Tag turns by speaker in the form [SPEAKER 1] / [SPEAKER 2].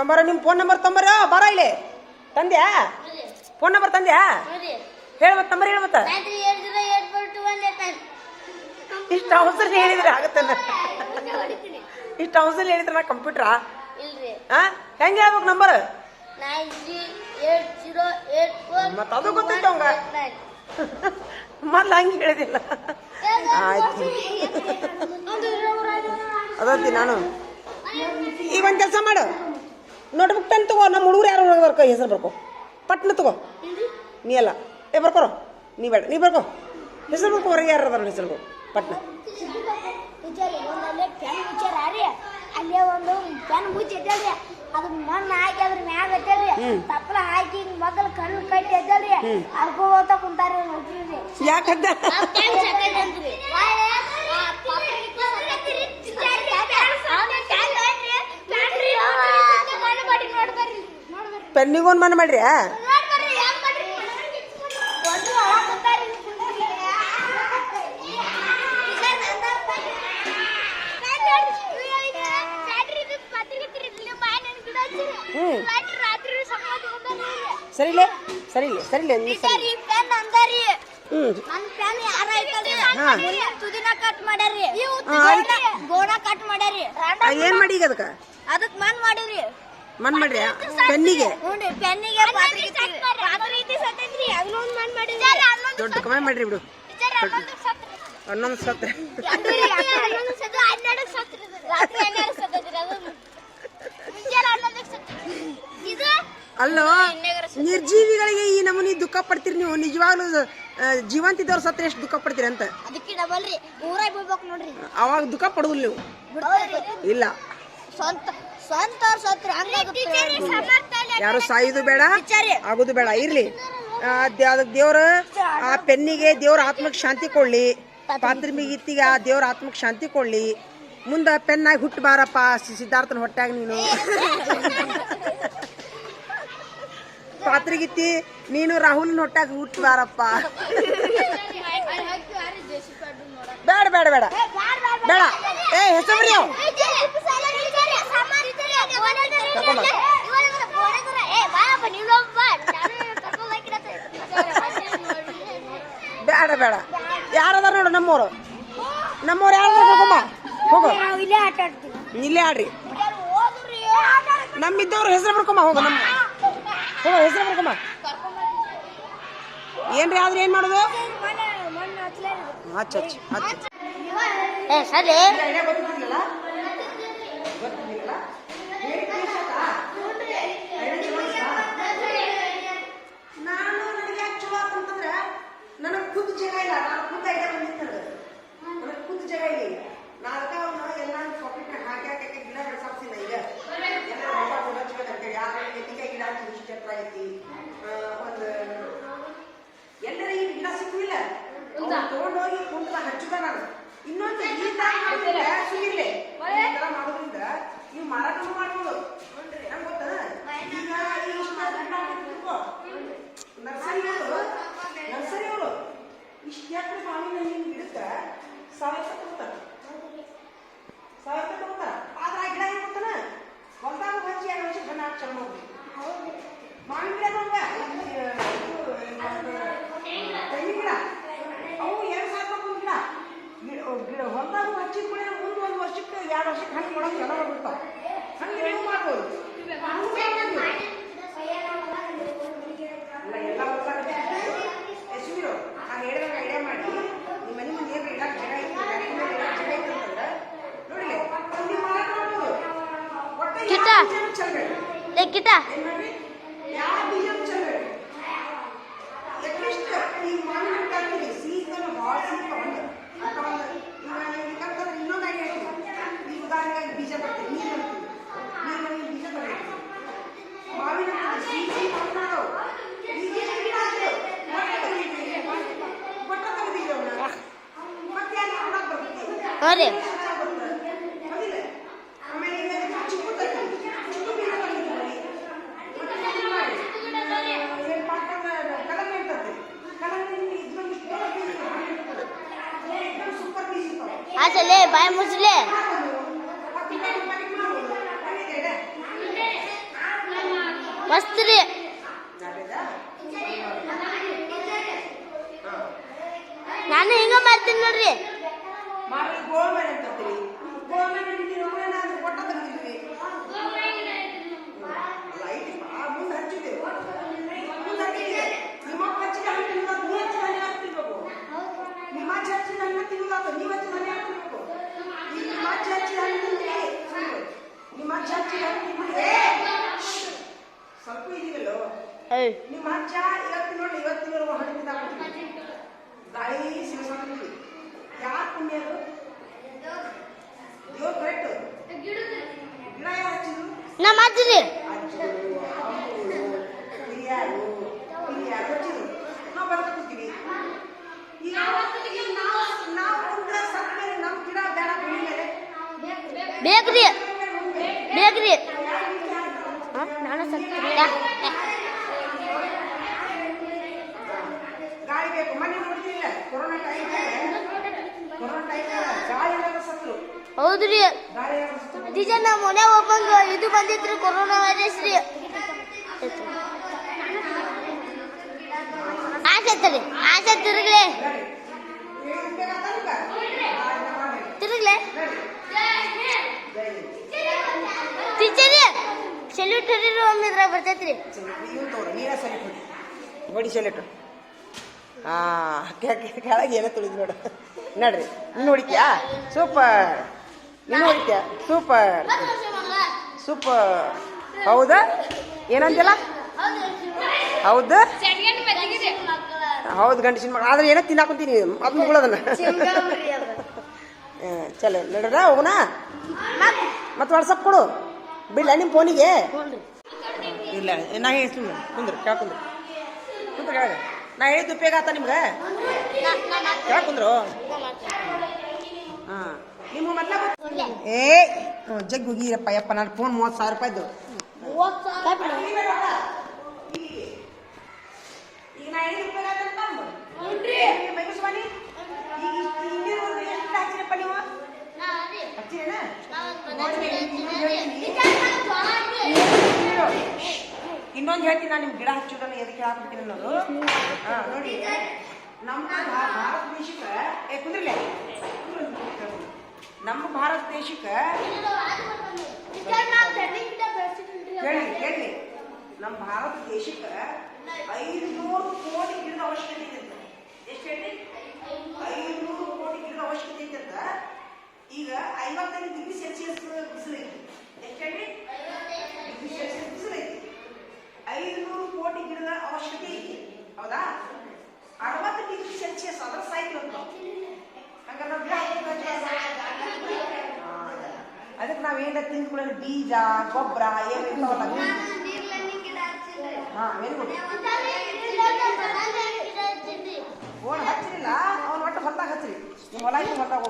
[SPEAKER 1] ತೊಂಬರ ನಿಮ್ಮ phone number ತೊಂಬರ ಬರ ಇಲ್ಲಿ ತಂದ್ಯಾ ಫೋನ್ ನಂಬರ್ ತಂದ್ಯಾ ಹೇಳ ಮತ್ತೆ ನಂಬರ್ ಹೇಳ ಮತ್ತೆ ಇಷ್ಟು ಅವಸರ ಹೇಳಿದ್ರೆ ಆಗತ್ತನ ಇಷ್ಟು ಅವಸರ ಹೇಳಿದ್ರೆ ನಾ ಕಂಪ್ಯೂಟ್ರಾ ಹೆಂಗೆ ಹೇಳ್ಬೇಕು ನಂಬರ್ ಮತ್ತೆ ಅದು ಗೊತ್ತೈತೆ ಅವಂಗ ಮೊದ್ಲು ಹಂಗೆ ಹೇಳಿದಿಲ್ಲ ಆಯ್ತು ಅದತ್ತಿ ನಾನು ಈಗ ಒಂದು ಕೆಲಸ ಮಾಡು ನೋಟ್ಬುಕ್ ಪೆನ್ ತಗೋ ನಮ್ಮ ಹುಡುಗರು ಯಾರು ಬರ್ಕೋ ಹೆಸರು ಬರ್ಕೋ ಪಟ್ನ ತಗೋ ನೀ ಅಲ್ಲ ಬರ್ಕೋರೋ ನೀ ಬೇಡ ನೀ ಬರ್ಕೋ ಹೆಸರು ಬರ್ಕೋ ಹೊರಗೆ ಯಾರು ಅದಾರ ಹೆಸರು ಪಟ್ನ
[SPEAKER 2] ಅಲ್ಲೇ ಒಂದು ಪೆನ್ ಮುಚ್ಚಿಟ್ಟಲ್ರಿ ಅದು ಮಣ್ಣು ಹಾಕಿ ಅದ್ರ ಮ್ಯಾಗ ಹಚ್ಚಲ್ರಿ ತಪ್ಪಲ ಹಾಕಿ ಮಗಲ್ ಕಣ್ಣು ಕಟ್ಟಿ ಹಚ್ಚಲ್ರಿ ಅರ್ಕೋತ ಕುಂತಾರ ನೋಡ್ರಿ
[SPEAKER 1] ಯಾಕಂತ ಪೆನ್ನಿಗೊಂದು ಮಣ್ಣು ಮಾಡ್ರಿ ಸರಿಲೇ ಸರಿಲೇ ಸರಿಲೇ ಏನ್ ಮಾಡಿ ಈಗ
[SPEAKER 2] ಅದಕ್ಕೆ ಮಣ್ಣು ಮಾಡಿವ್ರಿ
[SPEAKER 1] ಮಣ್ಣು ಮಾಡ್ರಿ ಪೆನ್ನಿಗೆ ದೊಡ್ಡ ಕಮ್ಮಿ ಮಾಡ್ರಿ ಬಿಡು ಹನ್ನೊಂದು ಸತ್ರ ಅಲ್ಲೋ ನಿರ್ಜೀವಿಗಳಿಗೆ ಈ ನಮೂನಿ ದುಃಖ ಪಡ್ತೀರಿ ನೀವು ನಿಜವಾಗ್ಲೂ ಜೀವಂತಿದ್ದವ್ರು ಸತ್ರ ಎಷ್ಟು ದುಃಖ ಪಡ್ತೀರಿ ಅಂತ ಅವಾಗ ದುಃಖ ಪಡುದಿಲ್ಲ ನೀವು ಇಲ್ಲ ಯಾರು ಸಾಯುದು ಬೇಡ ಆಗುದು ಬೇಡ ಇರ್ಲಿ ದೇವ್ರ ಆ ಪೆನ್ನಿಗೆ ದೇವ್ರ ಆತ್ಮಕ್ಕೆ ಶಾಂತಿ ಕೊಡ್ಲಿ ಪಾತ್ರಿಮಿಗಿತ್ತಿಗೆ ಆ ದೇವ್ರ ಆತ್ಮಕ್ಕೆ ಶಾಂತಿ ಕೊಡ್ಲಿ ಮುಂದೆ ಪೆನ್ನಾಗಿ ಹುಟ್ಟು ಬಾರಪ್ಪ ಸಿದ್ಧಾರ್ಥನ ಹೊಟ್ಟಾಗ ನೀನು ಪಾತ್ರಿಗಿತ್ತಿ ನೀನು ರಾಹುಲ್ನ ಹೊಟ್ಟಾಗ ಹುಟ್ಟು ಬಾರಪ್ಪ ಬೇಡ ಬೇಡ ಬೇಡ ಬೇಡ ಏ ಹೆಸರು ಬರೀ ಬೇಡ ಬೇಡ ಯಾರದಾರ ನೋಡು ನಮ್ಮವ್ರು ಯಾರು ಕರ್ಕೊಂಬ ಹೋಗು ಇಲ್ಲೇ ಆಡ್ರಿ ನಮ್ಮಿದ್ದವ್ರು ಹೆಸರು ಬರ್ಕೊಂಬ ಹೋಗು ನಮ್ಮ ಹೋಗ ಹೆಸರು ಬರ್ಕೊಂಬ ಏನ್ರಿ ಆದ್ರೆ ಏನ್ ಮಾಡೋದು ಹಚ್ಚ ಹಚ್ಚ ನಾನು ನನಗೆ ಚಲೋ ಅಂತಂದ್ರೆ ನನಗೆ ಖುದ್ದು ಜಾಗ ಇಲ್ಲ ನಾನು ಖುದ್ದು ಐಡಿಯಾ ಬಂದಿತ್ತು ನನಗೆ ಖುದ್ದು ಜಾಗ ಇಲ್ಲ ನಾ ಅದಕ್ಕೆ ಅವ್ರನ್ನ ಎಲ್ಲ ಪಾಕೆಟ್ನಾಗ ಹಾಕಿ ಗಿಡ ಬೆಳೆಸಾಕ್ಸಿಲ್ಲ ಈಗ ಯಾರು ಎತ್ತಿಕಾಯಿ ಗಿಡ ಇಷ್ಟು ಎತ್ತರ ಐತಿ ಒಂದು ಎಲ್ಲರ ಈ ಗಿಡ ಸಿಕ್ಕಿಲ್ಲ ತಗೊಂಡೋಗಿ ಕುಂತ ಹಚ್ಚುದ ನಾನು ಇನ್ನೊಂದು ಈ ತರ ಸಿಗಿರ್ಲಿ ಈ ತರ ಮಾಡೋದ್ರಿಂದ ನೀವು ಮಾರಾಟ ಮಾಡ್ಬೋದು ಹೆಂಗ್ ಗೊತ್ತ ಈಗ ನರ್ಸರಿ ಅವರು ಇಷ್ಟು ಎತ್ತರ ಮಾವಿನ ಹಣ್ಣಿನ ಗಿಡಕ್ಕೆ 1000 ರೂಪಾಯಿ ತಗೋತಾರ ಆದ್ರೆ ಆ ಗಿಡ ಏನ್ ಗೊತ್ತಾನ ಹೊಲ್ದಾಗ ಹಚ್ಚಿ 2 ವರ್ಷ ಗಂಡ ಹಾಕಿ ಚಲೋ ಮಾವಿನ ಗಿಡ ತೆಂಗಿನ ಗಿಡ ಅವು 2000 ರೂಪಾಯಿ ಗಿಡ ಹೊಲ್ದಾಗ ಹಚ್ಚಿದ ಕೂಡ ಮುಂದೆ 1 ವರ್ಷಕ್ಕೆ 2 ವರ್ಷಕ್ಕೆ ಹಣ್ಣು ಕೊಡೋದು ಎಲ್ಲ ಬಿಡ್ತಾವ ಹಣ್ಣು ನೀವು ಮಾಡ್ಬೋದು ಎಲ್ಲ ಹೊಲ್ದಾಗ ಎಸ್ಬಿರು ನಾನು ಹೇಳಿದಾಗ ಐಡಿಯಾ ಮಾಡಿ ನಿಮ್ಮ ಮನೆ ಮುಂದೆ ಏನು ಇಡಕ್ಕೆ ಜಾಗ ಐತಿ ಜಾಗ ಐತಿ ಅಂತಂದ್ರೆ ನೋಡಿಲ್ಲ ನೀವು ಮಾರಾಟ ಮಾಡ್ಬೋದು ಒಟ್ಟು ಏನ್ ಮಾಡಿ ಯಾವ ಬೀಜ ಚೆಲ್ಲಬೇಡಿ ಅಟ್ಲೀಸ್ಟ್ ಈಗ ಮಾವಿನ ಹಣ್ಣು ಹಾಕಿರಿ ಸೀಸನ್ ಭಾಳ ಸಿಕ್ಕ ಒಂದು ಇನ್ನೊಂದು ಐಡಿಯಾ ಹೇಳ್ತೀನಿ ಈಗ ಉದಾಹರಣೆಗಾಗಿ ಬೀಜ ಬರ್ತೀವಿ ನೀರು ಅಂತೀವಿ ಬೀಜ ಬರ್ತೈತಿ ಮಾವಿನ ಹಣ್ಣು ಸಿಹಿ ಮಾವಿನ ಈಗ ಗಿಡ ಬಟ್ಟ ತೆಗೆದಿಲ್ಲ ಮತ್ತೆ ಯಾರು ಹಾಡಕ್ ಬರ್ತೈತಿ ಆಮೇಲೆ ಚಿಕ್ಕು ತರ್ತೀವಿ ಚಿಕ್ಕು ಬೀಜ ಬಂದಿದ್ದೀವಿ ಕಲಂಗಡಿ ಅಂತಂತೀವಿ ಕಲಂಗಡಿ ಇದೊಂದು ಸೂಪರ್ ಬೀಜ
[SPEAKER 2] ಬಾಯ್ ಮುಚ್ಚಲೆ ಮಸ್ತ್ ರೀ.
[SPEAKER 1] ನಾಟಿದಾ?
[SPEAKER 2] ನಾನು ಹಿಂಗ ಮಾಡ್ತೀನಿ ನೋಡ್ರಿ.
[SPEAKER 1] ಮಾಡಿ ಗೋಲ್ಮೆನ್ ಅಂತ ಅಂತೀವಿ. ಗೋಲ್ಮೆನ್ ಹಿಡಿತೀವಿ ಅಂದ್ರೆ ನಾನು ಕೊಟ್ಟ ತೆಗಿತೀವಿ. ಲೈಟ್ ಮುಂದೆ ಹಚ್ಚಿದ್ದೇವೆ. ಮುಂದೆ ಹಚ್ಚಿದೆ. ನಿಮ್ಮ ಹಚ್ಚಿದ ಹಣ್ಣಿನ ನೀವು ಹಚ್ಚಿದ ಹಣ್ಣು ಹಾಕ್ತಿರ್ಬೇಕು. ನಿಮ್ಮ ಹಚ್ಚಿದ ಹಣ್ಣು ತಿನ್ನೋದಾತ ನೀವು ಹಚ್ಚಿದ ಹಣ್ಣು ಹಾಕ್ತಿರ್ಬೇಕು. ಈಗ ನಿಮ್ಮ ಹಚ್ಚಿದ ಹಣ್ಣು ತಿಂತೀವಿ. ನಿಮ್ಮ ಹಚ್ಚಿದ ಹಣ್ಣು ತಿಂತೀವಿ. ಸ್ವಲ್ಪ ಇದೀವಲ್ಲೋ ನಿಮ್ಮ ಅಜ್ಜ ಇವತ್ತು ನೋಡಿ ಇವತ್ತಿನವರೆಗೂ ಹಣ್ಣು ತಿಂದಾಕ್ಬಿಡ್ತೀವಿ. ಗಾಳಿ ಸಿಗಿಸ್ಕೊಂಡ್ಬಿಡ್ತೀವಿ. ಯಾರು ಪುಣ್ಯ ಅದು? ದೇವ್ರು ಕರೆಕ್ಟ್. ಗಿಡ ಯಾರು ಹಚ್ಚಿದ್ರು?
[SPEAKER 2] ನಮ್ಮ ಅಜ್ಜಿ
[SPEAKER 1] ಅಜ್ಜರು, ಅಮ್ಮಗಳು, ಹಿರಿಯರು ಹಚ್ಚಿದ್ರು. ನಾವು ಬರ್ತಾ ಕೂತೀವಿ. ಈಗ ನಾವು ಕುಂಡ್ರ ಸತ್ತ ಮೇಲೆ ನಮ್ಮ ಗಿಡ ಬೇಡ ಭೂಮಿ ಮೇಲೆ
[SPEAKER 2] ಬೇಕ್ರಿ ಬೇಕ್ರಿ. ನಾನು
[SPEAKER 1] ಗಾಳಿ ಬೇಕು. ಮನೆ ನೋಡ್ತಿಲ್ಲ ಕೊರೋನಾ ಟೈಮ್ ಗಾಳಿ ಎಲ್ಲ ಸತ್ರು.
[SPEAKER 2] ಹೌದ್ರಿ.
[SPEAKER 1] ಗಾಳಿ ಎಲ್ಲ ಸತ್ರು.
[SPEAKER 2] ನಿಜ ನಮ್ಮ ಮನೆ ಒಬ್ಬಂಗ ಇದು ಬಂದಿತ್ರಿ ಕೊರೋನಾ ವೈರಸ್ ರೀ. ಆಸೆ ಆಸೆ ತಿರುಗ್ಲೆ ತಿರುಗ್ಲೆ ಟೀಚರಿ ಸೆಲ್ಯೂಟ್ ಹೊಡಿರು ಒಮ್ಮಿದ್ರ ಬರ್ತೈತ್ರಿ.
[SPEAKER 1] ನೀರ ಸೆಲ್ಯೂಟ್ ಹೊಡಿ ಸೆಲ್ಯೂಟ್. ಕೆಳಗೆ ಏನೋ ತುಳಿದು ನೋಡು ನೋಡ್ರಿ. ನೀನು ಹೊಡಿತೀಯಾ? ಸೂಪರ್. ನೀನು ಹೊಡಿತೀಯ? Super super. ಹೌದಾ? ಏನಂತಿಲ್ಲ? ಹೌದು ಹೌದು ಗಂಡಸಿನ ಮಗ. ಆದ್ರೆ ಏನೋ ತಿನ್ನಾಕೊಂತೀನಿ ಅದನ್ನ ಮುಗಳದನ್ನ. ಚಲೋ ನಡ್ರ ಹೋಗೋಣ. ಮತ್ತೆ ವಾಟ್ಸಪ್ ಕೊಡು ಬಿಡ್ಲ ನಿಮ್ಮ ಫೋನಿಗೆ. ಇಲ್ಲ ನಾ ಹೇಳ್ತೀನಿ ಕುಂದ್ರಿ ಕೇಳ ಕುಂದ್ರಿ ಕುಂದ್ರ ಕೇಳ. ನಾ ಹೇಳಿದ್ದು ಉಪಯೋಗ ಆತ ನಿಮ್ಗೆ ಕೇಳ ಕುಂದ್ರು. ಹಾಂ ನಿಮ್ಮ ಮೊದ್ಲ ಜಗ್ ಹೋಗಿರಪ್ಪ ಯಪ್ಪ. ನಾನು ಫೋನ್ 30,000 ರೂಪಾಯಿದ್ದು. ಈಗ ನಾ ಹೇಳಿದ್ದು ಉಪಯೋಗ ಆತ ಬೈಕಸ್ವಾನಿ. ಈಗ ಎಷ್ಟು ಹಚ್ಚಿರಪ್ಪ ನೀವು? ಹಚ್ಚಿರೇನ? ಇನ್ನೊಂದು ಹೇಳ್ತೀನಿ ನಾನು. ನಿಮ್ಗೆ ಗಿಡ ಹಚ್ಚೋದನ್ನ ಎದಕ್ಕೆ ಹಾಕ್ಬಿಡ್ತೀನಿ ಅನ್ನೋದು. ಹಾಂ ನೋಡಿ ನಮ್ಮ ಭಾರತ ದೇಶಕ್ಕೆ ಕುಂದ್ರಲೆ ನಮ್ಮ ಭಾರತ ದೇಶಕ್ಕೆ ಕೇಳಿ ನಮ್ಮ ಭಾರತ ದೇಶಕ್ಕೆ 500 ಕೋಟಿ ಗಿಡದ ಅವಶ್ಯಕತೆ ಇದೆ ಅಂತ. ಎಷ್ಟು ಹೇಳಿ? 500 ಕೋಟಿ ಗಿಡದ ಅವಶ್ಯಕತೆ ಇದೆ ಅಂತ. ಈಗ 55 ಡಿಗ್ರಿ ಸೆಲ್ಸಿಯಸ್ ಬಿಸಿಲೈತಿ. ಎಷ್ಟು ಹೇಳಿ? Degree Celsius ಬಿಸಿಲೈತಿ. 500 ಕೋಟಿ ಗಿಡದ ಅವಶ್ಯಕತೆ ಐತಿ. ಹೌದಾ? 60 ಡಿಗ್ರಿ ಸೆಲ್ಸಿಯಸ್ ಅದರ ಸೈಕಲ್ ಅಂತ. ಹಂಗಾರೆ ಅದಕ್ಕೆ ನಾವು ಏನಾರ ತಿಂದ್ಕೊಳ್ಳೋದು ಬೀಜ ಗೊಬ್ಬರ ಏನು ಇರ್ತಾವಲ್ಲ. ಹಾಂ ವೆರಿ ಗುಡ್. ಫೋನ್ ಹಚ್ಚಿರಿಲ್ಲ ಅವ್ನು ಒಟ್ಟು ಹೊಲ್ದಾಗ ಹಚ್ಚಿರಿ. ನಿಮ್ಮ ಹೊಲ ಹೊಲ್ದಾಗ